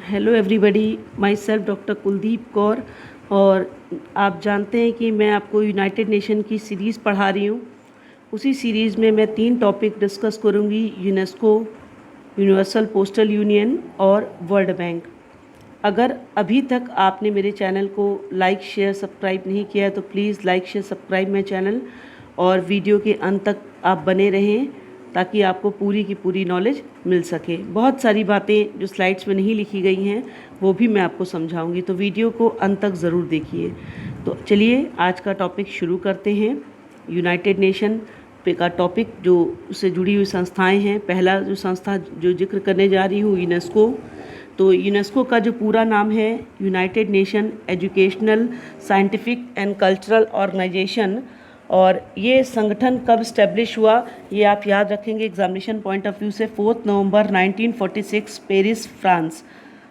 Hello everybody, my self doctor Kuldeep Kaur. और आप जानते हैं कि मैं आपको यूनाइटेड नेशन की सीरीज़ पढ़ा रही हूँ। उसी सीरीज़ में मैं 3 टॉपिक डिस्कस करूँगी: यूनेस्को, यूनिवर्सल पोस्टल यूनियन और वर्ल्ड बैंक। अगर अभी तक आपने मेरे चैनल को लाइक शेयर सब्सक्राइब नहीं किया है तो please like share subscribe my channel और वीडियो के अंत तक आप बने रहें ताकि आपको पूरी की पूरी नॉलेज मिल सके। बहुत सारी बातें जो स्लाइड्स में नहीं लिखी गई हैं वो भी मैं आपको समझाऊंगी, तो वीडियो को अंत तक ज़रूर देखिए। तो चलिए आज का टॉपिक शुरू करते हैं। यूनाइटेड नेशन पे का टॉपिक जो उससे जुड़ी हुई संस्थाएं हैं। पहला जो संस्था जो जिक्र करने जा रही हूँ, यूनेस्को। तो यूनेस्को का जो पूरा नाम है United Nation Educational, Scientific and Cultural Organization. और ये संगठन कब इस्टेब्लिश हुआ ये आप याद रखेंगे एग्जामिनेशन पॉइंट ऑफ व्यू से। 4 नवंबर 1946, पेरिस, फ्रांस।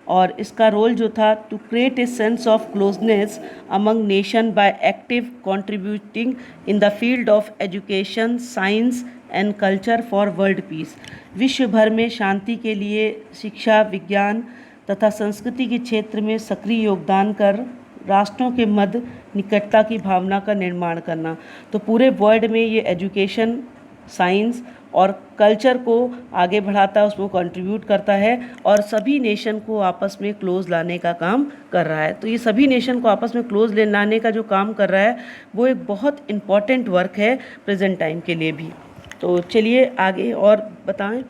और इसका रोल जो था, to create a sense of closeness among nation by active contributing in the field of education, science and culture for world peace. विश्व भर में शांति के लिए शिक्षा, विज्ञान तथा संस्कृति के क्षेत्र में सक्रिय योगदान कर राष्ट्रों के मध्य निकटता की भावना का निर्माण करना। तो पूरे वर्ल्ड में ये एजुकेशन, साइंस और कल्चर को आगे बढ़ाता है, उसमें कंट्रीब्यूट करता है और सभी नेशन को आपस में क्लोज लाने का काम कर रहा है। तो ये सभी नेशन को आपस में क्लोज ले लाने का जो काम कर रहा है वो एक बहुत इम्पॉर्टेंट वर्क है प्रेजेंट टाइम के लिए भी। तो चलिए आगे और बताएं।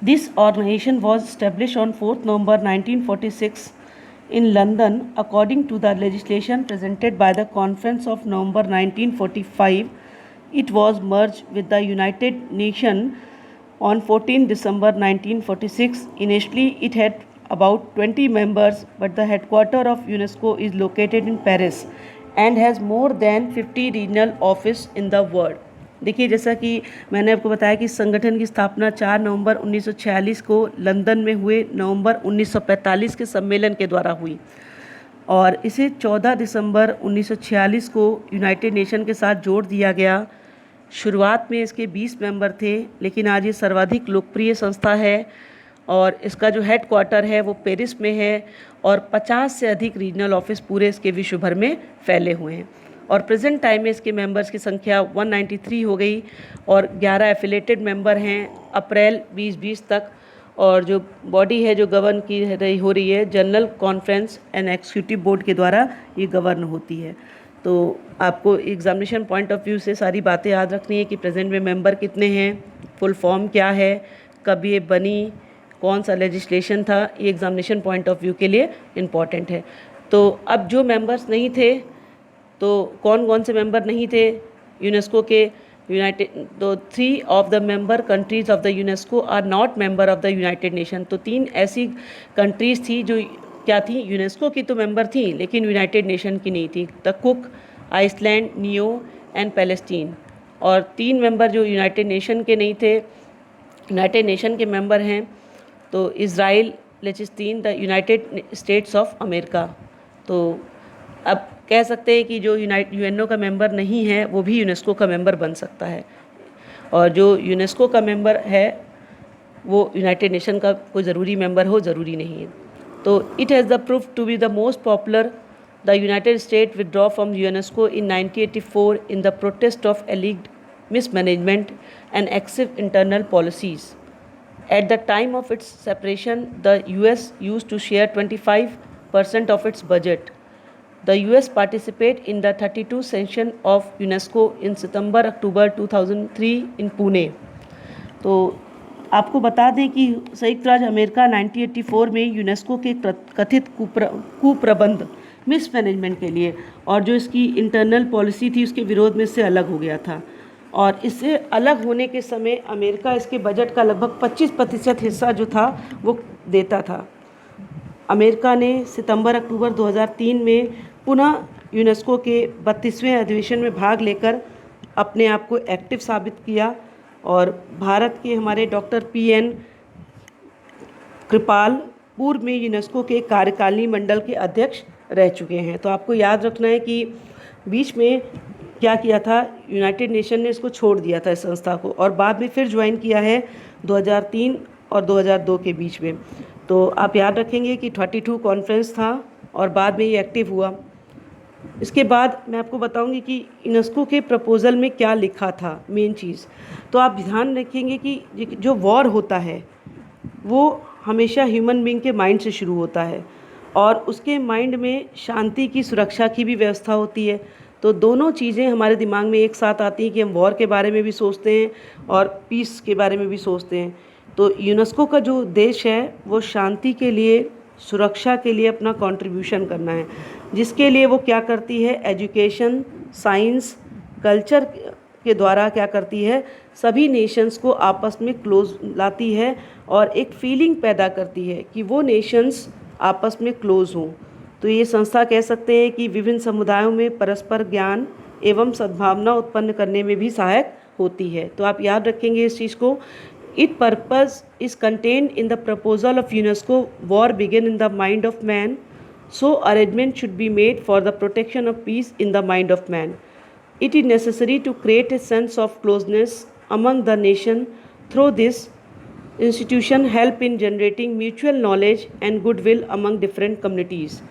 This organization was established on 4 November 1946 in London according to the legislation presented by the Conference of November 1945. It was merged with the United Nations on 14 December 1946. Initially it had about 20 members, but the headquarters of UNESCO is located in Paris and has more than 50 regional offices in the world. देखिए, जैसा कि मैंने आपको बताया कि संगठन की स्थापना 4 नवंबर 1946 को लंदन में हुए नवंबर 1945 के सम्मेलन के द्वारा हुई और इसे 14 दिसंबर 1946 को यूनाइटेड नेशन के साथ जोड़ दिया गया। शुरुआत में इसके 20 मेंबर थे, लेकिन आज ये सर्वाधिक लोकप्रिय संस्था है और इसका जो हेड क्वार्टर है वो पेरिस में है और 50 से अधिक रीजनल ऑफिस पूरे इसके विश्व भर में फैले हुए हैं। और प्रेजेंट टाइम में इसके मेंबर्स की संख्या 193 हो गई और 11 एफिलेटेड मेंबर हैं अप्रैल 2020 तक। और जो बॉडी है जो गवर्न हो रही है, general conference and executive board के द्वारा ये गवर्न होती है। तो आपको एग्जामिनेशन पॉइंट ऑफ व्यू से सारी बातें याद रखनी है कि प्रेजेंट में मेंबर कितने हैं, फुल फॉर्म क्या है, कब ये बनी, कौन सा लेजिस्लेशन था। ये एग्जामिनेशन पॉइंट ऑफ व्यू के लिए इम्पॉर्टेंट है। तो अब जो मेंबर्स नहीं थे, तो कौन कौन से मेंबर नहीं थे यूनेस्को के? तो 3 of the member countries of the UNESCO are not member of the United Nation. तो 3 ऐसी कंट्रीज़ थी जो क्या थी, यूनेस्को की तो मेंबर थी लेकिन यूनाइटेड नेशन की नहीं थी। The Cook, Iceland, Niue and Palestine. और 3 मेंबर जो यूनाइटेड नेशन के नहीं थे, यूनाइटेड नेशन के मेंबर हैं तो Israel, Liechtenstein, the United States of America. तो अब कह सकते हैं कि जो यूएनओ का मेंबर नहीं है वो भी यूनेस्को का मेंबर बन सकता है और जो यूनेस्को का मेंबर है वो यूनाइटेड नेशन का कोई ज़रूरी मेंबर हो, ज़रूरी नहीं है। तो it has the proof to be the most popular. The United States withdraw from UNESCO in 1984 in the protest of alleged mismanagement and excessive internal policies. At the time of its separation, the US used to share 25% of its budget. The US participate in the 32 session of UNESCO in September-October 2003 in Pune. तो आपको बता दें कि संयुक्त राज्य America 1984 में UNESCO के कथित कुप्रबंध, मिसमैनेजमेंट के लिए और जो इसकी इंटरनल पॉलिसी थी उसके विरोध में से अलग हो गया था। और इससे अलग होने के समय अमेरिका इसके बजट का लगभग 25% हिस्सा जो था वो देता था। अमेरिका ने सितंबर-अक्टूबर 2003 में पुनः यूनेस्को के 32वें अधिवेशन में भाग लेकर अपने आप को एक्टिव साबित किया और भारत के हमारे डॉक्टर PN कृपाल पूर्व में यूनेस्को के कार्यकारिणी मंडल के अध्यक्ष रह चुके हैं। तो आपको याद रखना है कि बीच में क्या किया था, यूनाइटेड नेशन ने इसको छोड़ दिया था इस संस्था को और बाद में फिर ज्वाइन किया है 2003 और 2002 के बीच में। तो आप याद रखेंगे कि 32 कॉन्फ्रेंस था और बाद में ये एक्टिव हुआ। इसके बाद मैं आपको बताऊंगी कि यूनेस्को के प्रपोज़ल में क्या लिखा था मेन चीज़। तो आप ध्यान रखेंगे कि जो वॉर होता है वो हमेशा ह्यूमन बीइंग के माइंड से शुरू होता है और उसके माइंड में शांति की, सुरक्षा की भी व्यवस्था होती है। तो दोनों चीज़ें हमारे दिमाग में एक साथ आती हैं कि हम वॉर के बारे में भी सोचते हैं और पीस के बारे में भी सोचते हैं। तो यूनेस्को का जो उद्देश्य है वो शांति के लिए, सुरक्षा के लिए अपना कंट्रीब्यूशन करना है, जिसके लिए वो क्या करती है, एजुकेशन, साइंस, कल्चर के द्वारा क्या करती है, सभी नेशंस को आपस में क्लोज लाती है और एक फीलिंग पैदा करती है कि वो नेशंस आपस में क्लोज हों। तो ये संस्था कह सकते हैं कि विभिन्न समुदायों में परस्पर ज्ञान एवं सद्भावना उत्पन्न करने में भी सहायक होती है। तो आप याद रखेंगे इस चीज़ को। It purpose is contained in the proposal of UNESCO, war begin in the mind of man, so arrangement should be made for the protection of peace in the mind of man. It is necessary to create a sense of closeness among the nation. Through this institution help in generating mutual knowledge and goodwill among different communities.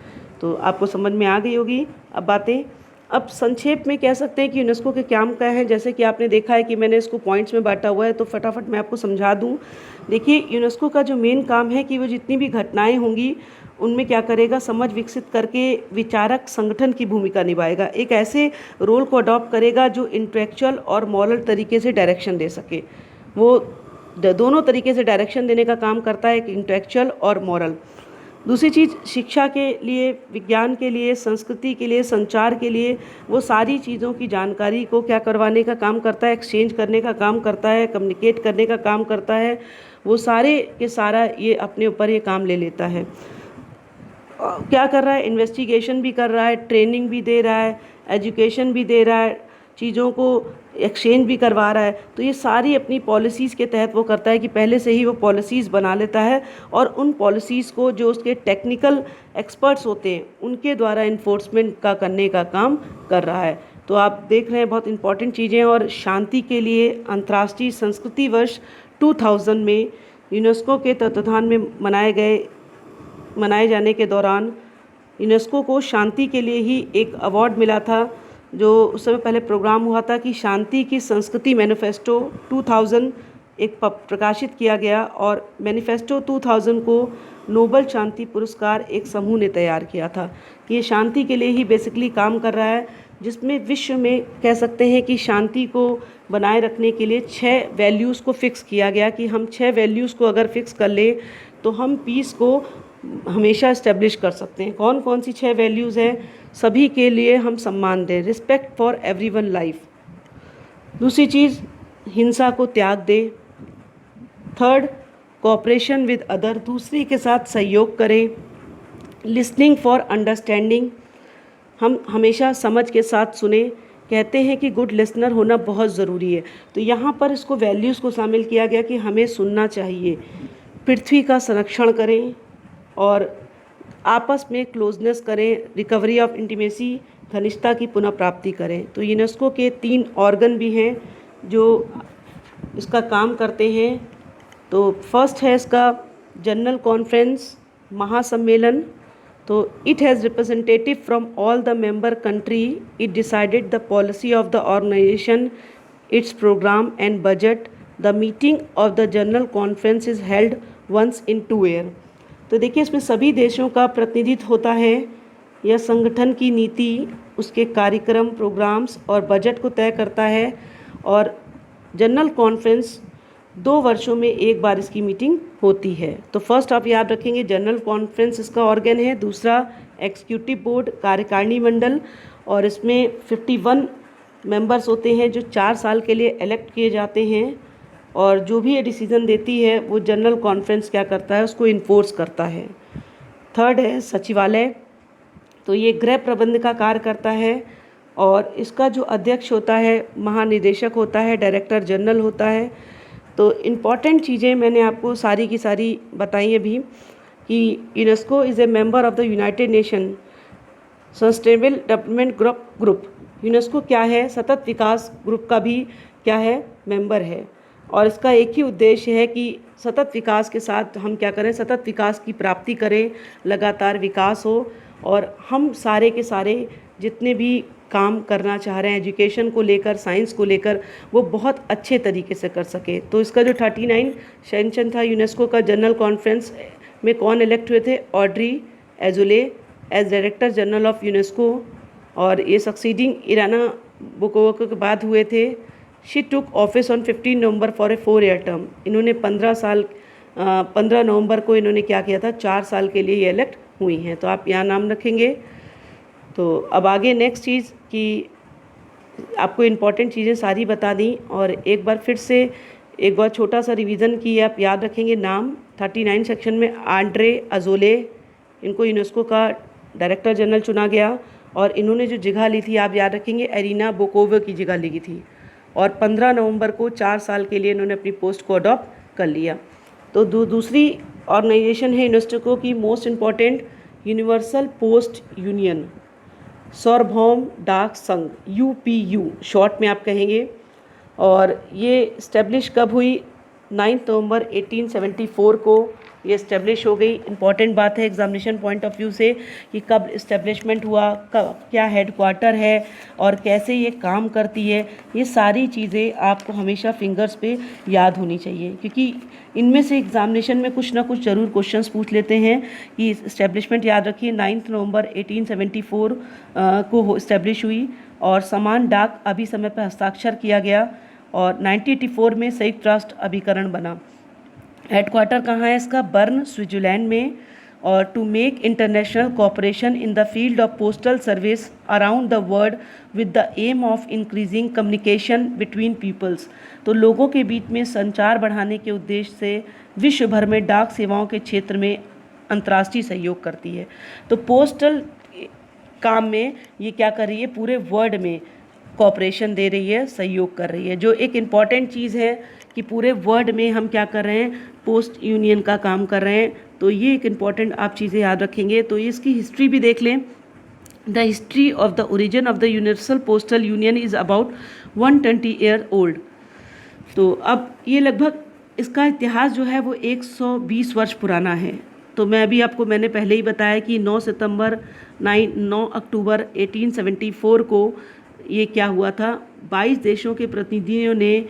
तो आपको समझ में आ गई होगी अब बातें। अब संक्षेप में कह सकते हैं कि यूनेस्को के काम क्या है। जैसे कि आपने देखा है कि मैंने इसको पॉइंट्स में बांटा हुआ है, तो फटाफट मैं आपको समझा दूं। देखिए, यूनेस्को का जो मेन काम है कि वो जितनी भी घटनाएं होंगी उनमें क्या करेगा, समझ विकसित करके विचारक संगठन की भूमिका निभाएगा। एक ऐसे रोल को अडॉप्ट करेगा जो इंटेलेक्चुअल और मॉरल तरीके से डायरेक्शन दे सके। वो दोनों तरीके से डायरेक्शन देने का काम करता है, एक इंटेलेक्चुअल और मॉरल। दूसरी चीज़, शिक्षा के लिए, विज्ञान के लिए, संस्कृति के लिए, संचार के लिए, वो सारी चीज़ों की जानकारी को क्या करवाने का काम करता है, एक्सचेंज करने का काम करता है, कम्युनिकेट करने का काम करता है। वो सारे के सारा ये अपने ऊपर ये काम ले लेता है। क्या कर रहा है, इन्वेस्टिगेशन भी कर रहा है, ट्रेनिंग भी दे रहा है, एजुकेशन भी दे रहा है, चीज़ों को एक्सचेंज भी करवा रहा है। तो ये सारी अपनी पॉलिसीज़ के तहत वो करता है कि पहले से ही वो पॉलिसीज़ बना लेता है और उन पॉलिसीज़ को जो उसके टेक्निकल एक्सपर्ट्स होते हैं उनके द्वारा इन्फोर्समेंट का करने का काम कर रहा है। तो आप देख रहे हैं बहुत इंपॉर्टेंट चीज़ें। और शांति के लिए अंतर्राष्ट्रीय संस्कृति वर्ष 2000 में यूनेस्को के तत्वाधान में मनाए जाने के दौरान यूनेस्को को शांति के लिए ही एक अवार्ड मिला था। जो उस समय पहले प्रोग्राम हुआ था कि शांति की संस्कृति मैनिफेस्टो 2000 एक प्रकाशित किया गया और मैनिफेस्टो 2000 को नोबल शांति पुरस्कार एक समूह ने तैयार किया था कि ये शांति के लिए ही बेसिकली काम कर रहा है, जिसमें विश्व में कह सकते हैं कि शांति को बनाए रखने के लिए 6 वैल्यूज़ को फिक्स किया गया कि हम 6 वैल्यूज़ को अगर फिक्स कर ले तो हम पीस को हमेशा इस्टेब्लिश कर सकते हैं। कौन कौन सी 6 वैल्यूज़ हैं? सभी के लिए हम सम्मान दें, रिस्पेक्ट फॉर एवरीवन लाइफ। दूसरी चीज़, हिंसा को त्याग दे। थर्ड, कोऑपरेशन विद अदर, दूसरे के साथ सहयोग करें। लिसनिंग फॉर अंडरस्टैंडिंग, हम हमेशा समझ के साथ सुने। कहते हैं कि गुड लिसनर होना बहुत ज़रूरी है, तो यहाँ पर इसको वैल्यूज़ को शामिल किया गया कि हमें सुनना चाहिए। पृथ्वी का संरक्षण करें और आपस में क्लोजनेस करें। रिकवरी ऑफ इंटीमेसी, घनिष्ठता की पुनः प्राप्ति करें। तो यूनेस्को के 3 ऑर्गन भी हैं जो इसका काम करते हैं। तो फर्स्ट है इसका जनरल कॉन्फ्रेंस, महासम्मेलन। तो it has representative from all the member country. It decided the policy of the organization, its programme and budget. The meeting of the general conference is held once in 2 year. तो देखिए, इसमें सभी देशों का प्रतिनिधित्व होता है। यह संगठन की नीति, उसके कार्यक्रम, प्रोग्राम्स और बजट को तय करता है। और जनरल कॉन्फ्रेंस 2 वर्षों में एक बार इसकी मीटिंग होती है। तो फर्स्ट आप याद रखेंगे, जनरल कॉन्फ्रेंस इसका ऑर्गन है। दूसरा, एग्जीक्यूटिव बोर्ड, कार्यकारिणी मंडल, और इसमें 51 मेंबर्स होते हैं जो 4 साल के लिए इलेक्ट किए जाते हैं। और जो भी ये डिसीज़न देती है वो जनरल कॉन्फ्रेंस क्या करता है, उसको इन्फोर्स करता है। थर्ड है सचिवालय। तो ये गृह प्रबंध का कार्य करता है और इसका जो अध्यक्ष होता है, महानिदेशक होता है, डायरेक्टर जनरल होता है। तो इम्पॉर्टेंट चीज़ें मैंने आपको सारी की सारी बताई अभी कि UNESCO is a member of the United nation sustainable development group. UNESCO क्या है, सतत विकास ग्रुप का भी क्या है, मेंबर है। और इसका एक ही उद्देश्य है कि सतत विकास के साथ हम क्या करें, सतत विकास की प्राप्ति करें, लगातार विकास हो और हम सारे के सारे जितने भी काम करना चाह रहे हैं एजुकेशन को लेकर, साइंस को लेकर, वो बहुत अच्छे तरीके से कर सके। तो इसका जो 39 सेशन था यूनेस्को का जनरल कॉन्फ्रेंस में कौन इलेक्ट हुए थे? Audrey Azoulay as director general of UNESCO, और ये सक्सीडिंग इराना बुकोवा के बाद हुए थे। She took office on 15 November for a 4-year term. इन्होंने 15 नवंबर को इन्होंने क्या किया था, 4 साल के लिए ये इलेक्ट हुई हैं। तो आप यहाँ नाम रखेंगे। तो अब आगे नेक्स्ट चीज़ कि आपको इम्पॉर्टेंट चीज़ें सारी बता दी, और एक बार फिर से एक बार छोटा सा रिवीजन की आप याद रखेंगे। नाम 39 सेक्शन में आंड्रे अजोले, इनको यूनेस्को का डायरेक्टर जनरल चुना गया, और इन्होंने जो जगह ली थी आप याद रखेंगे एरिना बोकोवा की जगह ली थी, और 15 नवंबर को 4 साल के लिए इन्होंने अपनी पोस्ट को अडॉप्ट कर लिया। तो दूसरी ऑर्गेनाइजेशन है यूनेस्को की most important, universal post union, सार्वभौम डाक संघ, UPU शॉर्ट में आप कहेंगे। और ये इस्टेब्लिश कब हुई? 9 नवंबर 1874 को ये इस्टेब्लिश हो गई। इम्पॉर्टेंट बात है एग्जामिनेशन पॉइंट ऑफ व्यू से कि कब इस्टेब्लिशमेंट हुआ, कब, क्या हेडक्वार्टर है और कैसे ये काम करती है, ये सारी चीज़ें आपको हमेशा फिंगर्स पे याद होनी चाहिए, क्योंकि इनमें से एग्जामिनेशन में कुछ ना कुछ ज़रूर क्वेश्चंस पूछ लेते हैं। कि इस्टेब्लिशमेंट याद रखिए 9 नवंबर 1874 को इस्टेब्लिश हुई, और समान डाक अभी समय पर हस्ताक्षर किया गया, और 1984 में संयुक्त राष्ट्र अभिकरण बना। हेडक्वार्टर कहाँ है इसका? बर्न, स्विट्जरलैंड में। और to make international cooperation in the field of postal service around the world with the aim of increasing communication between peoples. तो लोगों के बीच में संचार बढ़ाने के उद्देश्य से विश्व भर में डाक सेवाओं के क्षेत्र में अंतर्राष्ट्रीय सहयोग करती है। तो पोस्टल काम में ये क्या कर रही है? पूरे वर्ल्ड में कोऑपरेशन दे रही है, सहयोग कर रही है, जो एक इम्पॉर्टेंट चीज़ है कि पूरे वर्ल्ड में हम क्या कर रहे हैं? पोस्ट यूनियन का काम कर रहे हैं। तो ये एक इम्पॉर्टेंट आप चीज़ें याद रखेंगे। तो इसकी हिस्ट्री भी देख लें। The history of the origin of the universal postal union is about 120 year old. तो अब ये लगभग इसका इतिहास जो है वो 120 वर्ष पुराना है। तो मैंने पहले ही बताया कि 9 अक्टूबर 1874 को ये क्या हुआ था? 22 देशों के प्रतिनिधियों ने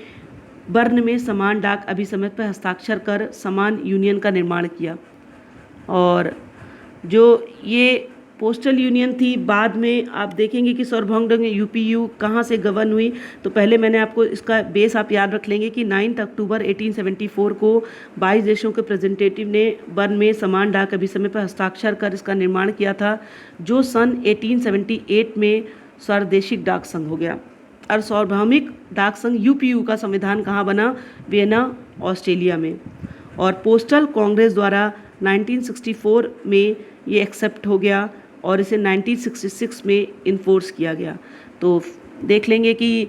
बर्न में समान डाक अभिसमझ पर हस्ताक्षर कर समान यूनियन का निर्माण किया। और जो ये पोस्टल यूनियन थी, बाद में आप देखेंगे कि सार्वभौम UPU कहाँ से गवर्न हुई। तो पहले मैंने आपको इसका बेस आप याद रख लेंगे कि 9 अक्टूबर 1874 को 22 देशों के रिप्रेजेंटेटिव ने बर्न में समान डाक अभिसमझ पर हस्ताक्षर कर इसका निर्माण किया था, जो सन 1878 में सार्वदेशिक डाक संघ हो गया। और सार्वभौमिक डाक संघ UPU का संविधान कहाँ बना? वियना, ऑस्ट्रेलिया में। और पोस्टल कांग्रेस द्वारा 1964 में ये एक्सेप्ट हो गया, और इसे 1966 में इन्फोर्स किया गया। तो देख लेंगे कि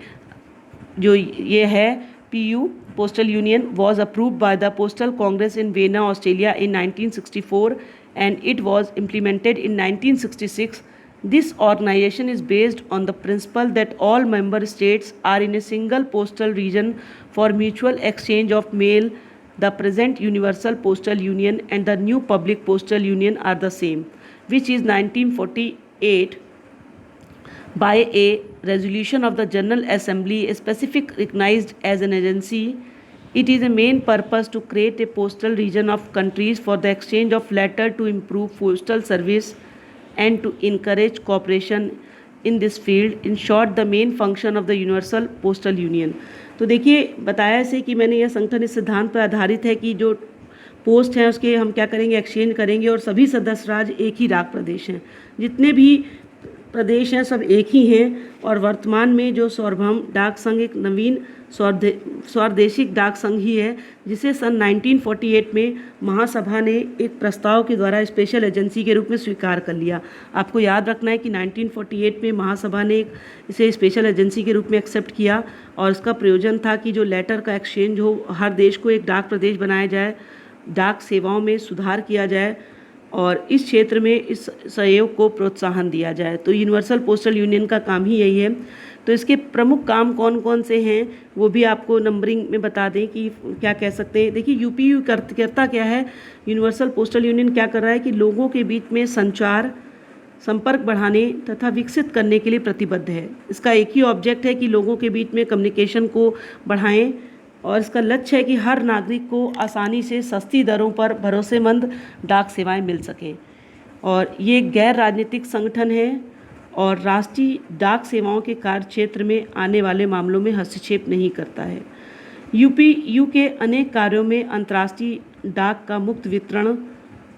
जो ये है PU postal union was approved by the postal congress in Vienna, Australia in 1964 and it was implemented in 1966. This organization is based on the principle that all member states are in a single postal region for mutual exchange of mail. The present Universal Postal Union and the new Public Postal Union are the same, which is 1948 by a resolution of the General Assembly specific recognized as an agency. It is a main purpose to create a postal region of countries for the exchange of letter to improve postal service and to encourage cooperation in this field. In short, the main function of the Universal Postal Union. तो देखिए बताया ऐसे कि मैंने यह संगठन इस सिद्धांत पर आधारित है कि जो पोस्ट हैं उसके हम क्या करेंगे? एक्सचेंज करेंगे, और सभी सदस्य राज्य एक ही डाक प्रदेश हैं। जितने भी प्रदेश हैं सब एक ही हैं। और वर्तमान में जो सार्वभौम डाक संघ एक नवीन स्वादेशिक डाक संघ ही है, जिसे सन 1948 में महासभा ने एक प्रस्ताव के द्वारा स्पेशल एजेंसी के रूप में स्वीकार कर लिया। आपको याद रखना है कि 1948 में महासभा ने इसे स्पेशल एजेंसी के रूप में एक्सेप्ट किया, और इसका प्रयोजन था कि जो लेटर का एक्सचेंज हो, हर देश को एक डाक प्रदेश बनाया जाए, डाक सेवाओं में सुधार किया जाए, और इस क्षेत्र में इस सहयोग को प्रोत्साहन दिया जाए। तो यूनिवर्सल पोस्टल यूनियन का काम ही यही है। तो इसके प्रमुख काम कौन कौन से हैं वो भी आपको नंबरिंग में बता दें कि क्या कह सकते हैं। देखिए यूपीयू करता क्या है, यूनिवर्सल पोस्टल यूनियन क्या कर रहा है कि लोगों के बीच में संचार संपर्क बढ़ाने तथा विकसित करने के लिए प्रतिबद्ध है। इसका एक ही ऑब्जेक्ट है कि लोगों के बीच में कम्युनिकेशन को बढ़ाएं और इसका लक्ष्य है कि हर नागरिक को आसानी से सस्ती दरों पर भरोसेमंद डाक सेवाएं मिल सकें। और ये गैर राजनीतिक संगठन है और राष्ट्रीय डाक सेवाओं के कार्य क्षेत्र में आने वाले मामलों में हस्तक्षेप नहीं करता है। यूपीयू के अनेक कार्यों में अंतर्राष्ट्रीय डाक का मुक्त वितरण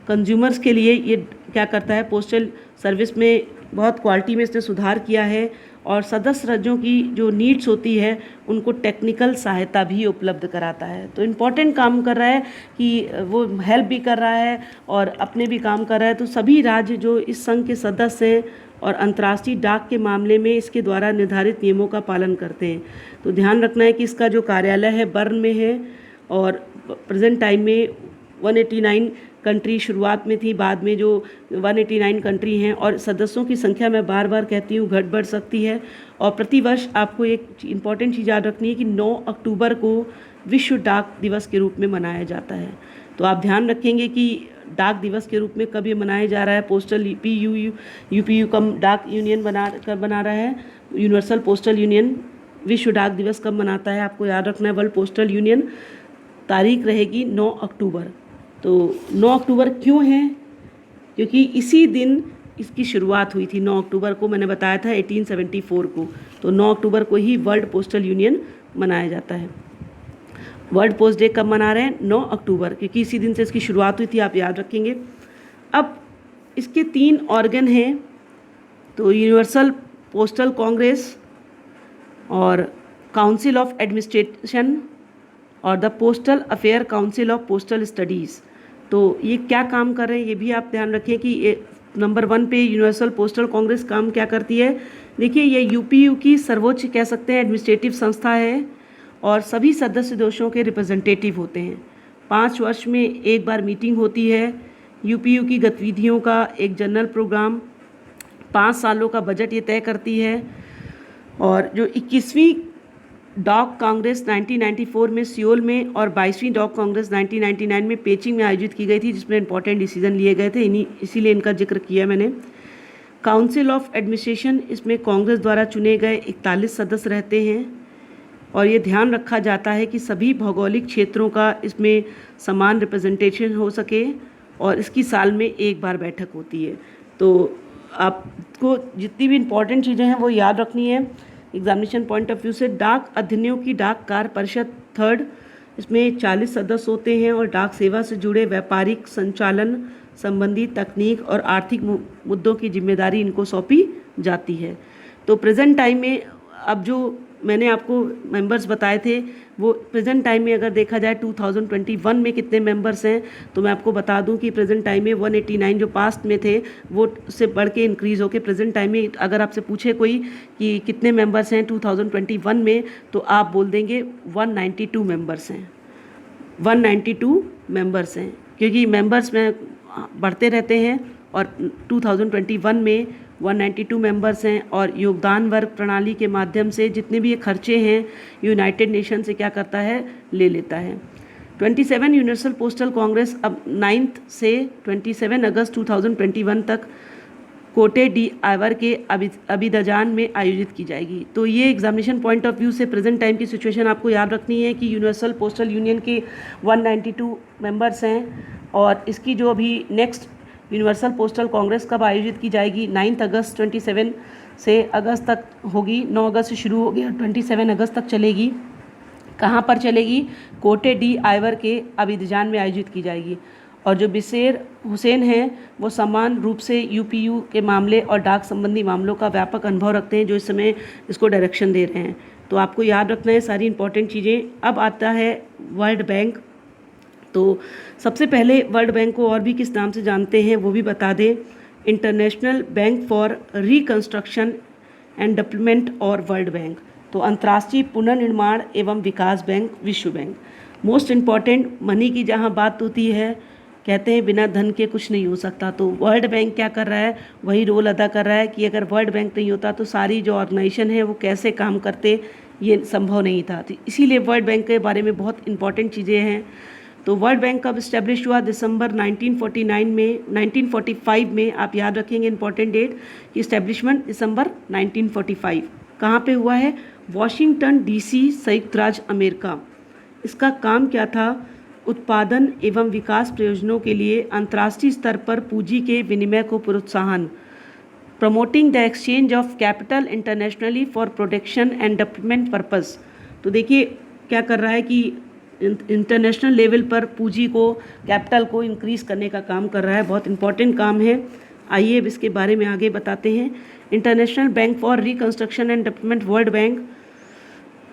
कंज्यूमर्स के लिए ये क्या करता है, पोस्टल सर्विस में बहुत क्वालिटी में इसने सुधार किया है और सदस्य राज्यों की जो नीड्स होती है उनको टेक्निकल सहायता भी उपलब्ध कराता है। तो इम्पॉर्टेंट काम कर रहा है कि वो हेल्प भी कर रहा है और अपने भी काम कर रहा है। तो सभी राज्य जो इस संघ के सदस्य हैं और अंतर्राष्ट्रीय डाक के मामले में इसके द्वारा निर्धारित नियमों का पालन करते हैं। तो ध्यान रखना है कि इसका जो कार्यालय है बर्न में है और प्रेजेंट टाइम में 189 कंट्री शुरुआत में थी, बाद में जो 189 कंट्री हैं और सदस्यों की संख्या मैं बार बार कहती हूँ घट बढ़ सकती है। और प्रतिवर्ष आपको एक इम्पॉर्टेंट चीज़ याद रखनी है कि 9 अक्टूबर को विश्व डाक दिवस के रूप में मनाया जाता है। तो आप ध्यान रखेंगे कि डाक दिवस के रूप में कब ये मनाया जा रहा है। पोस्टल यूपीयू कम डाक यूनियन बना रहा है। यूनिवर्सल पोस्टल यूनियन विश्व डाक दिवस कब मनाता है आपको याद रखना है। वर्ल्ड पोस्टल यूनियन तारीख रहेगी 9 अक्टूबर। तो 9 अक्टूबर क्यों है, क्योंकि इसी दिन इसकी शुरुआत हुई थी। 9 अक्टूबर को मैंने बताया था 1874 को। तो 9 अक्टूबर को ही वर्ल्ड पोस्टल यूनियन मनाया जाता है। वर्ल्ड पोस्ट डे कब मना रहे हैं, 9 अक्टूबर, क्योंकि इसी दिन से इसकी शुरुआत हुई थी, आप याद रखेंगे। अब इसके 3 ऑर्गन हैं, तो यूनिवर्सल पोस्टल कांग्रेस और काउंसिल ऑफ एडमिनिस्ट्रेशन और the postal affair council of postal studies. तो ये क्या काम कर रहे हैं ये भी आप ध्यान रखें कि नंबर 1 पे यूनिवर्सल पोस्टल कांग्रेस काम क्या करती है। देखिए ये यूपीयू की सर्वोच्च कह सकते हैं एडमिनिस्ट्रेटिव संस्था है और सभी सदस्य देशों के रिप्रेजेंटेटिव होते हैं। 5 वर्ष में एक बार मीटिंग होती है। यूपीयू की गतिविधियों का एक जनरल प्रोग्राम 5 सालों का बजट ये तय करती है। और जो 21वीं डॉग कांग्रेस 1994 में सियोल में और 22वीं डॉग कांग्रेस 1999 में पेचिंग में आयोजित की गई थी, जिसमें इंपॉर्टेंट डिसीजन लिए गए थे, इसीलिए इनका जिक्र किया मैंने। काउंसिल ऑफ एडमिनिस्ट्रेशन, इसमें कांग्रेस द्वारा चुने गए 41 सदस्य रहते हैं और ये ध्यान रखा जाता है कि सभी भौगोलिक क्षेत्रों का इसमें समान रिप्रेजेंटेशन हो सके और इसकी साल में एक बार बैठक होती है। तो आपको जितनी भी इम्पॉर्टेंट चीज़ें हैं वो याद रखनी है एग्जामिनेशन पॉइंट ऑफ व्यू से। डाक अधिनियम की डाक कार्य परिषद 3rd, इसमें 40 सदस्य होते हैं और डाक सेवा से जुड़े व्यापारिक संचालन संबंधी तकनीक और आर्थिक मुद्दों की जिम्मेदारी इनको सौंपी जाती है। तो प्रेजेंट टाइम में अब जो मैंने आपको मेंबर्स बताए थे वो प्रेजेंट टाइम में अगर देखा जाए 2021 में कितने मेंबर्स हैं, तो मैं आपको बता दूं कि प्रेजेंट टाइम में 189 जो पास्ट में थे वो उससे बढ़ के इंक्रीज़ होकर प्रेजेंट टाइम में अगर आपसे पूछे कोई कि कितने मेंबर्स हैं 2021 में, तो आप बोल देंगे 192 मेंबर्स हैं। 192 मेंबर्स हैं क्योंकि मेंबर्स में बढ़ते रहते हैं और 2021 में 192 मेंबर्स हैं। और योगदान वर्ग प्रणाली के माध्यम से जितने भी ये खर्चे हैं यूनाइटेड नेशन से क्या करता है, ले लेता है। 27 यूनिवर्सल पोस्टल कांग्रेस अब 9 से 27 अगस्त 2021 तक कोटे डी आइवर के अबिदजान में आयोजित की जाएगी। तो ये एग्जामिनेशन पॉइंट ऑफ व्यू से प्रेजेंट टाइम की सिचुएशन आपको याद रखनी है कि यूनिवर्सल पोस्टल यूनियन के 192 मेंबर्स हैं और इसकी जो अभी नेक्स्ट यूनिवर्सल पोस्टल कांग्रेस कब आयोजित की जाएगी, 9 अगस्त 27 से अगस्त तक होगी। 9 अगस्त से शुरू होगी और 27 अगस्त तक चलेगी। कहाँ पर चलेगी, कोटे डी आइवर के अबिदजान में आयोजित की जाएगी। और जो बिसेर हुसैन हैं वो समान रूप से यूपीयू के मामले और डाक संबंधी मामलों का व्यापक अनुभव रखते हैं, जो इस समय इसको डायरेक्शन दे रहे हैं। तो आपको याद रखना है सारी इंपॉर्टेंट चीज़ें। अब आता है वर्ल्ड बैंक। तो सबसे पहले वर्ल्ड बैंक को और भी किस नाम से जानते हैं वो भी बता दें, international bank for reconstruction and development और वर्ल्ड बैंक। तो अंतर्राष्ट्रीय पुनर्निर्माण एवं विकास बैंक, विश्व बैंक। मोस्ट इम्पॉर्टेंट मनी की जहाँ बात होती है कहते हैं बिना धन के कुछ नहीं हो सकता। तो वर्ल्ड बैंक क्या कर रहा है, वही रोल अदा कर रहा है कि अगर वर्ल्ड बैंक नहीं होता तो सारी जो ऑर्गेनाइजेशन है वो कैसे काम करते, ये संभव नहीं था। तो इसीलिए वर्ल्ड बैंक के बारे में बहुत इंपॉर्टेंट चीज़ें हैं। तो वर्ल्ड बैंक कब इस्टेब्लिश हुआ, दिसंबर 1949 में 1945 में। आप याद रखेंगे इंपॉर्टेंट डेट कि इस्टेब्लिशमेंट दिसंबर 1945। कहाँ पे हुआ है, वॉशिंगटन डीसी, संयुक्त राज्य अमेरिका। इसका काम क्या था, उत्पादन एवं विकास प्रयोजनों के लिए अंतर्राष्ट्रीय स्तर पर पूंजी के विनिमय को प्रोत्साहन, promoting the exchange of capital internationally for protection and development purpose. तो देखिए क्या कर रहा है कि इंटरनेशनल लेवल पर पूंजी को, कैपिटल को इंक्रीज करने का काम कर रहा है। बहुत इंपॉर्टेंट काम है। आइए अब इसके बारे में आगे बताते हैं। International bank for reconstruction and Development, World Bank,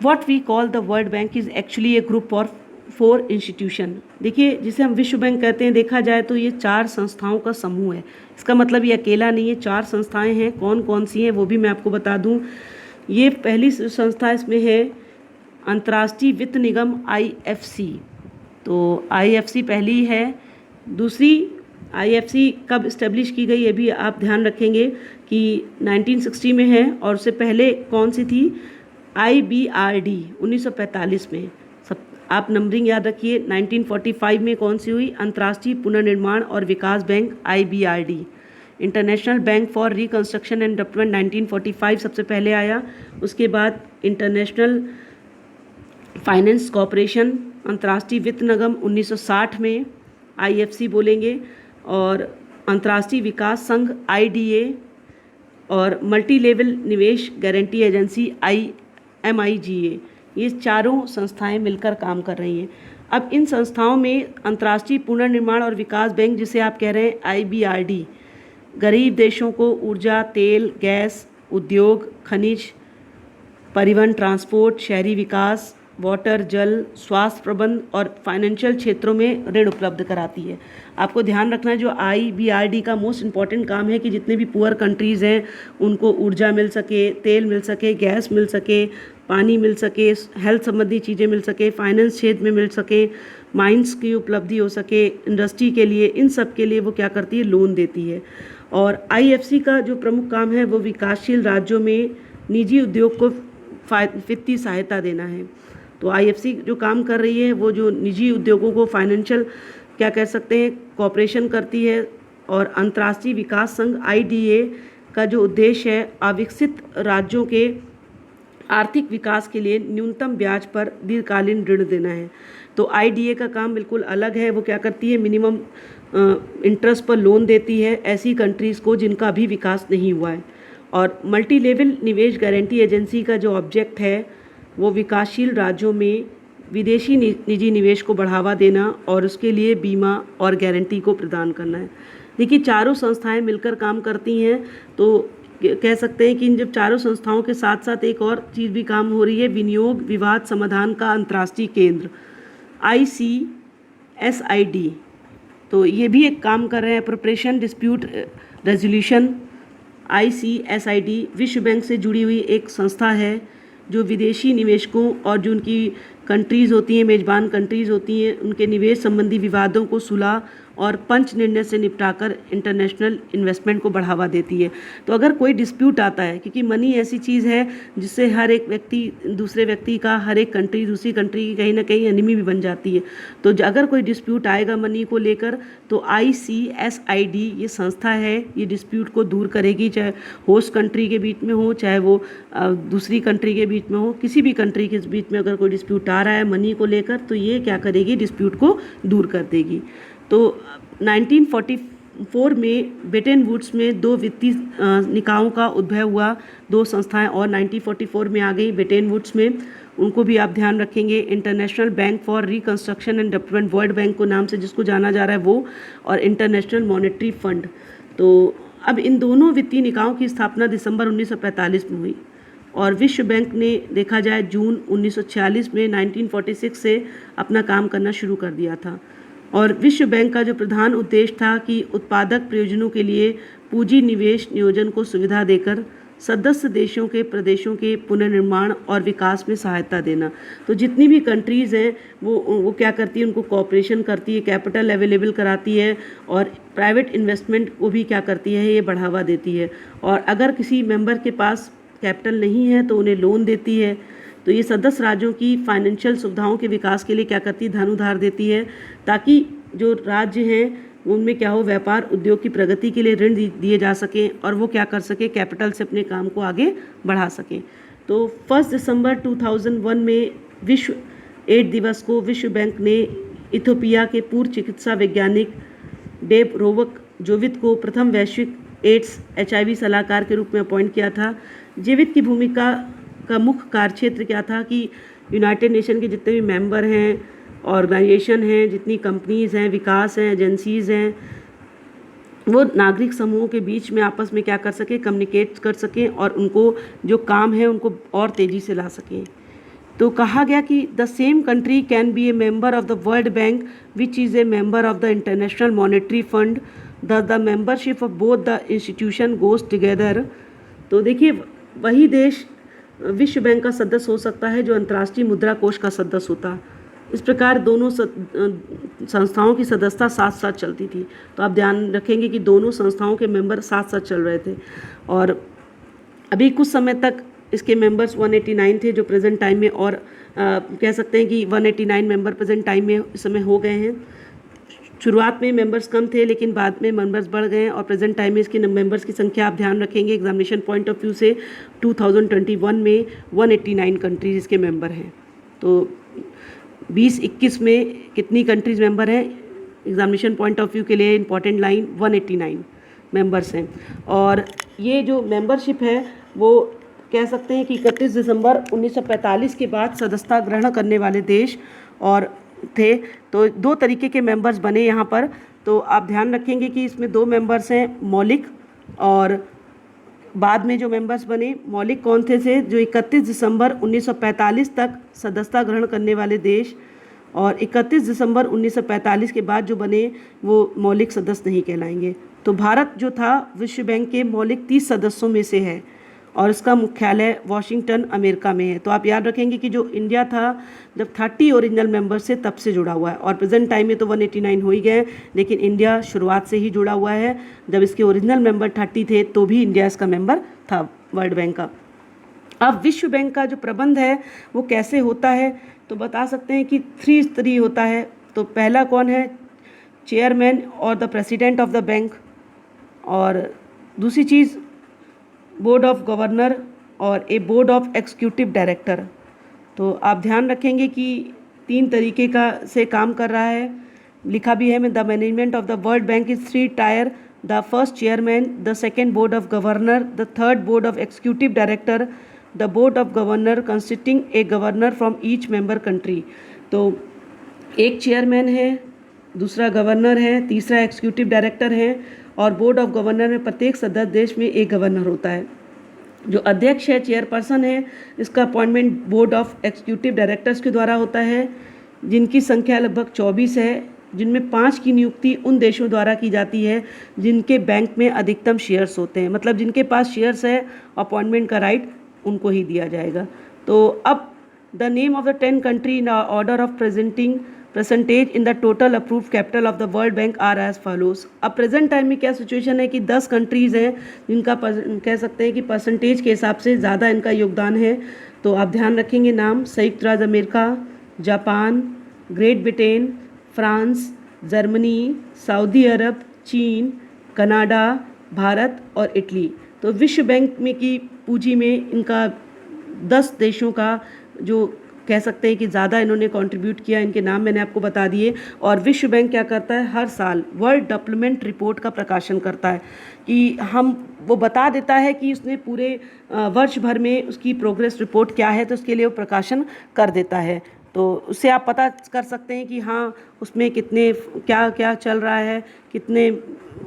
what we call the World Bank is actually a group of 4 institution. देखिए जिसे हम विश्व बैंक कहते हैं, देखा जाए तो ये 4 संस्थाओं का समूह है। इसका मतलब ये अकेला नहीं है, 4 संस्थाएं हैं। कौन कौन सी हैं वो भी मैं आपको बता दूं। ये पहली संस्था इसमें है अंतर्राष्ट्रीय वित्त निगम, IFC। तो IFC पहली है। दूसरी IFC कब इस्टेब्लिश की गई ये भी आप ध्यान रखेंगे कि 1960 में है। और उससे पहले कौन सी थी, IBRD 1945 में। सब आप नंबरिंग याद रखिए। 1945 में कौन सी हुई, अंतर्राष्ट्रीय पुनर्निर्माण और विकास bank, IBRD। International bank for reconstruction and development 1945 सबसे पहले आया। उसके बाद इंटरनेशनल फाइनेंस कॉरपोरेशन, अंतर्राष्ट्रीय वित्त निगम 1960 में, IFC बोलेंगे। और अंतर्राष्ट्रीय विकास संघ, IDA। और मल्टी लेवल निवेश गारंटी एजेंसी, MIGA। ये चारों संस्थाएं मिलकर काम कर रही हैं। अब इन संस्थाओं में अंतर्राष्ट्रीय पुनर्निर्माण और विकास बैंक, जिसे आप कह रहे हैं IBRD, गरीब देशों को ऊर्जा, तेल, गैस, उद्योग, खनिज, परिवहन, ट्रांसपोर्ट, शहरी विकास, वाटर, जल, स्वास्थ्य प्रबंध और फाइनेंशियल क्षेत्रों में ऋण उपलब्ध कराती है। आपको ध्यान रखना है जो IBRD का मोस्ट इम्पॉर्टेंट काम है कि जितने भी पुअर कंट्रीज़ हैं उनको ऊर्जा मिल सके, तेल मिल सके, गैस मिल सके, पानी मिल सके, हेल्थ संबंधी चीज़ें मिल सके, फाइनेंस क्षेत्र में मिल सके, माइंस की उपलब्धि हो सके, इंडस्ट्री के लिए, इन सब के लिए वो क्या करती है, लोन देती है। और IFC का जो प्रमुख काम है वो विकासशील राज्यों में निजी उद्योग को वित्तीय सहायता देना है। तो IFC जो काम कर रही है वो जो निजी उद्योगों को फाइनेंशियल क्या कह सकते हैं, कॉपरेशन करती है। और अंतर्राष्ट्रीय विकास संघ, IDA का जो उद्देश्य है अविकसित राज्यों के आर्थिक विकास के लिए न्यूनतम ब्याज पर दीर्घकालीन ऋण देना है। तो IDA का काम बिल्कुल अलग है। वो क्या करती है, मिनिमम इंटरेस्ट पर लोन देती है ऐसी कंट्रीज़ को जिनका अभी विकास नहीं हुआ है। और मल्टी लेवल निवेश गारंटी एजेंसी का जो ऑब्जेक्ट है वो विकासशील राज्यों में विदेशी निजी निवेश को बढ़ावा देना और उसके लिए बीमा और गारंटी को प्रदान करना है। देखिए चारों संस्थाएं मिलकर काम करती हैं। तो कह सकते हैं कि इन जब चारों संस्थाओं के साथ साथ एक और चीज़ भी काम हो रही है, विनियोग विवाद समाधान का अंतर्राष्ट्रीय केंद्र, ICSID। तो ये भी एक काम कर रहे हैं, प्रिपरेशन डिस्प्यूट रेजोल्यूशन। ICSID विश्व बैंक से जुड़ी हुई एक संस्था है जो विदेशी निवेशकों और जो उनकी कंट्रीज़ होती हैं, मेज़बान कंट्रीज़ होती हैं, उनके निवेश संबंधी विवादों को सुलह और पंच निर्णय से निपटाकर इंटरनेशनल इन्वेस्टमेंट को बढ़ावा देती है। तो अगर कोई डिस्प्यूट आता है, क्योंकि मनी ऐसी चीज़ है जिससे हर एक व्यक्ति दूसरे व्यक्ति का, हर एक कंट्री दूसरी कंट्री की कहीं ना कहीं एनिमी भी बन जाती है। तो अगर कोई डिस्प्यूट आएगा मनी को लेकर तो ICSID ये संस्था है, ये डिस्प्यूट को दूर करेगी, चाहे होस्ट कंट्री के बीच में हो, चाहे वो दूसरी कंट्री के बीच में हो। किसी भी कंट्री के बीच में अगर कोई डिस्प्यूट आ रहा है मनी को लेकर तो ये क्या करेगी, डिस्प्यूट को दूर कर देगी। तो 1944 में ब्रेटन वुड्स में 2 वित्तीय निकायों का उद्भव हुआ, 2 संस्थाएं और 1944 में आ गई ब्रेटन वुड्स में। उनको भी आप ध्यान रखेंगे, international bank for reconstruction and Development, World bank को नाम से जिसको जाना जा रहा है वो, और इंटरनेशनल मॉनेटरी फंड। तो अब इन दोनों वित्तीय निकायों की स्थापना दिसंबर 1945 में हुई और विश्व बैंक ने देखा जाए जून 1946 में 1946 से अपना काम करना शुरू कर दिया था। और विश्व बैंक का जो प्रधान उद्देश्य था कि उत्पादक प्रयोजनों के लिए पूंजी निवेश नियोजन को सुविधा देकर सदस्य देशों के प्रदेशों के पुनर्निर्माण और विकास में सहायता देना। तो जितनी भी कंट्रीज़ हैं वो क्या करती है, उनको कोऑपरेशन करती है, कैपिटल अवेलेबल कराती है और प्राइवेट इन्वेस्टमेंट को भी क्या करती है, ये बढ़ावा देती है। और अगर किसी मेंबर के पास कैपिटल नहीं है तो उन्हें लोन देती है। तो ये सदस्य राज्यों की फाइनेंशियल सुविधाओं के विकास के लिए क्या करती है, धन उधार देती है, ताकि जो राज्य हैं उनमें क्या हो, व्यापार उद्योग की प्रगति के लिए ऋण दिए जा सकें और वो क्या कर सके, कैपिटल से अपने काम को आगे बढ़ा सकें। तो 1 दिसंबर 2001 में विश्व एड्स दिवस को विश्व बैंक ने इथियोपिया के पूर्व चिकित्सा वैज्ञानिक डेब रोवक जोवित को प्रथम वैश्विक एड्स HIV सलाहकार के रूप में अपॉइंट किया था। जोवित की भूमिका का मुख्य कार्यक्षेत्र क्या था कि यूनाइटेड नेशन के जितने भी मेंबर हैं, ऑर्गेनाइजेशन हैं, जितनी कंपनीज़ हैं, विकास हैं, एजेंसीज़ हैं, वो नागरिक समूहों के बीच में आपस में क्या कर सकें, कम्युनिकेट कर सकें और उनको जो काम है उनको और तेज़ी से ला सकें। तो कहा गया कि the same country can be A member of the World bank which is a member of the international monetary fund, the membership of both the institution goes together. तो देखिए, वही देश विश्व बैंक का सदस्य हो सकता है जो अंतर्राष्ट्रीय मुद्रा कोष का सदस्य होता। इस प्रकार दोनों संस्थाओं की सदस्यता साथ साथ चलती थी। तो आप ध्यान रखेंगे कि दोनों संस्थाओं के मेंबर साथ साथ चल रहे थे। और अभी कुछ समय तक इसके मेंबर्स 189 थे, जो प्रेजेंट टाइम में और कह सकते हैं कि 189 मेंबर प्रेजेंट टाइम में इस समय हो गए हैं। शुरुआत में मेंबर्स कम थे लेकिन बाद में मेंबर्स बढ़ गए हैं और प्रेजेंट टाइम में इसकी मेंबर्स की संख्या आप ध्यान रखेंगे एग्जामिनेशन पॉइंट ऑफ व्यू से 2021 में 189 कंट्रीज़ इसके मेंबर हैं। तो 2021 में कितनी कंट्रीज़ मेंबर हैं, एग्जामिनेशन पॉइंट ऑफ व्यू के लिए इंपॉर्टेंट लाइन 189 मेंबर्स हैं। और ये जो मेंबरशिप है वो कह सकते हैं कि 31 दिसंबर 1945 के बाद सदस्यता ग्रहण करने वाले देश और थे। तो दो तरीके के मेंबर्स बने यहाँ पर। तो आप ध्यान रखेंगे कि इसमें दो मेंबर्स हैं, मौलिक और बाद में जो मेंबर्स बने। मौलिक कौन थे जो 31 दिसंबर 1945 तक सदस्यता ग्रहण करने वाले देश, और 31 दिसंबर 1945 के बाद जो बने वो मौलिक सदस्य नहीं कहलाएंगे। तो भारत जो था विश्व बैंक के मौलिक 30 सदस्यों में से है और इसका मुख्यालय वॉशिंगटन अमेरिका में है। तो आप याद रखेंगे कि जो इंडिया था जब 30 ओरिजिनल मेंबर से तब से जुड़ा हुआ है और प्रेजेंट टाइम में तो 189 हो ही गए, लेकिन इंडिया शुरुआत से ही जुड़ा हुआ है। जब इसके ओरिजिनल मेंबर 30 थे तो भी इंडिया इसका मेंबर था वर्ल्ड बैंक का। अब विश्व बैंक का जो प्रबंध है वो कैसे होता है, तो बता सकते हैं कि 3 स्तरीय होता है। तो पहला कौन है, चेयरमैन और the president of the bank, और दूसरी चीज़ बोर्ड ऑफ गवर्नर और ए बोर्ड ऑफ एग्जीक्यूटिव डायरेक्टर। तो आप ध्यान रखेंगे कि 3 तरीके का से काम कर रहा है। लिखा भी है में the management of the World bank is 3 tyre, the first chairman, the second board of governor, the third board of executive director, the board of governor consisting a governor from each member country. तो एक chairman है, दूसरा governor है, तीसरा executive director है और board of governor में प्रत्येक सदस्य देश में एक गवर्नर होता है। जो अध्यक्ष है, चेयरपर्सन है, इसका appointment board of executive directors के द्वारा होता है, जिनकी संख्या लगभग 24 है, जिनमें 5 की नियुक्ति उन देशों द्वारा की जाती है जिनके बैंक में अधिकतम शेयर्स होते हैं। मतलब जिनके पास शेयर्स है, अपॉइंटमेंट का राइट उनको ही दिया जाएगा। तो अब the name of the 10 country in order of presenting percentage in the total approved capital of the World Bank are as follows. अब प्रेजेंट टाइम में क्या सिचुएशन है कि 10 कंट्रीज़ हैं जिनका कह सकते हैं कि परसेंटेज के हिसाब से ज़्यादा इनका योगदान है। तो आप ध्यान रखेंगे नाम, संयुक्त राज्य America, Japan, Great Britain, France, Germany, Saudi Arab, चीन, कनाडा, भारत और इटली। तो विश्व बैंक में की पूंजी में इनका 10 देशों का जो कह सकते हैं कि ज़्यादा इन्होंने कंट्रीब्यूट किया, इनके नाम मैंने आपको बता दिए। और विश्व बैंक क्या करता है, हर साल वर्ल्ड डेवलपमेंट रिपोर्ट का प्रकाशन करता है कि वो बता देता है कि उसने पूरे वर्ष भर में उसकी प्रोग्रेस रिपोर्ट क्या है, तो उसके लिए वो प्रकाशन कर देता है। तो उससे आप पता कर सकते हैं कि हाँ उसमें कितने क्या क्या चल रहा है, कितने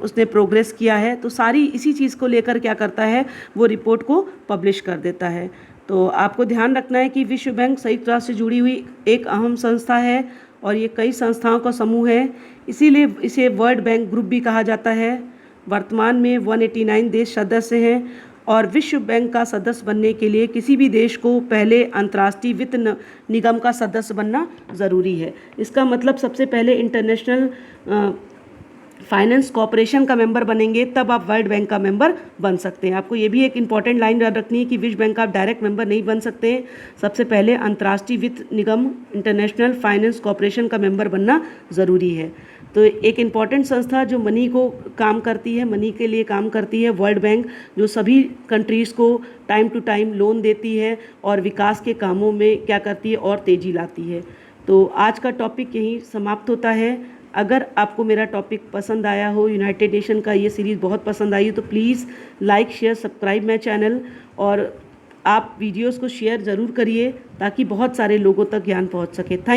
उसने प्रोग्रेस किया है। तो सारी इसी चीज़ को लेकर क्या करता है, वो रिपोर्ट को पब्लिश कर देता है। तो आपको ध्यान रखना है कि विश्व बैंक संयुक्त राष्ट्र से जुड़ी हुई एक अहम संस्था है और ये कई संस्थाओं का समूह है, इसीलिए इसे वर्ल्ड बैंक ग्रुप भी कहा जाता है। वर्तमान में 189 देश सदस्य हैं और विश्व बैंक का सदस्य बनने के लिए किसी भी देश को पहले अंतर्राष्ट्रीय वित्त निगम का सदस्य बनना ज़रूरी है। इसका मतलब सबसे पहले इंटरनेशनल फाइनेंस कॉरपोरेशन का मेंबर बनेंगे, तब आप वर्ल्ड बैंक का मेंबर बन सकते हैं। आपको ये भी एक इंपॉर्टेंट लाइन याद रखनी है कि विश्व बैंक का आप डायरेक्ट मेंबर नहीं बन सकते हैं। सबसे पहले अंतर्राष्ट्रीय वित्त निगम इंटरनेशनल फाइनेंस कॉरपोरेशन का मेंबर बनना ज़रूरी है। तो एक इम्पॉर्टेंट संस्था जो मनी को काम करती है, मनी के लिए काम करती है, वर्ल्ड बैंक, जो सभी कंट्रीज़ को टाइम टू टाइम लोन देती है और विकास के कामों में क्या करती है और तेज़ी लाती है। तो आज का टॉपिक यहीं समाप्त होता है। अगर आपको मेरा टॉपिक पसंद आया हो, यूनाइटेड नेशन का ये सीरीज़ बहुत पसंद आई हो, तो please like share subscribe my channel, और आप वीडियोस को शेयर ज़रूर करिए ताकि बहुत सारे लोगों तक ज्ञान पहुंच सके। थैंक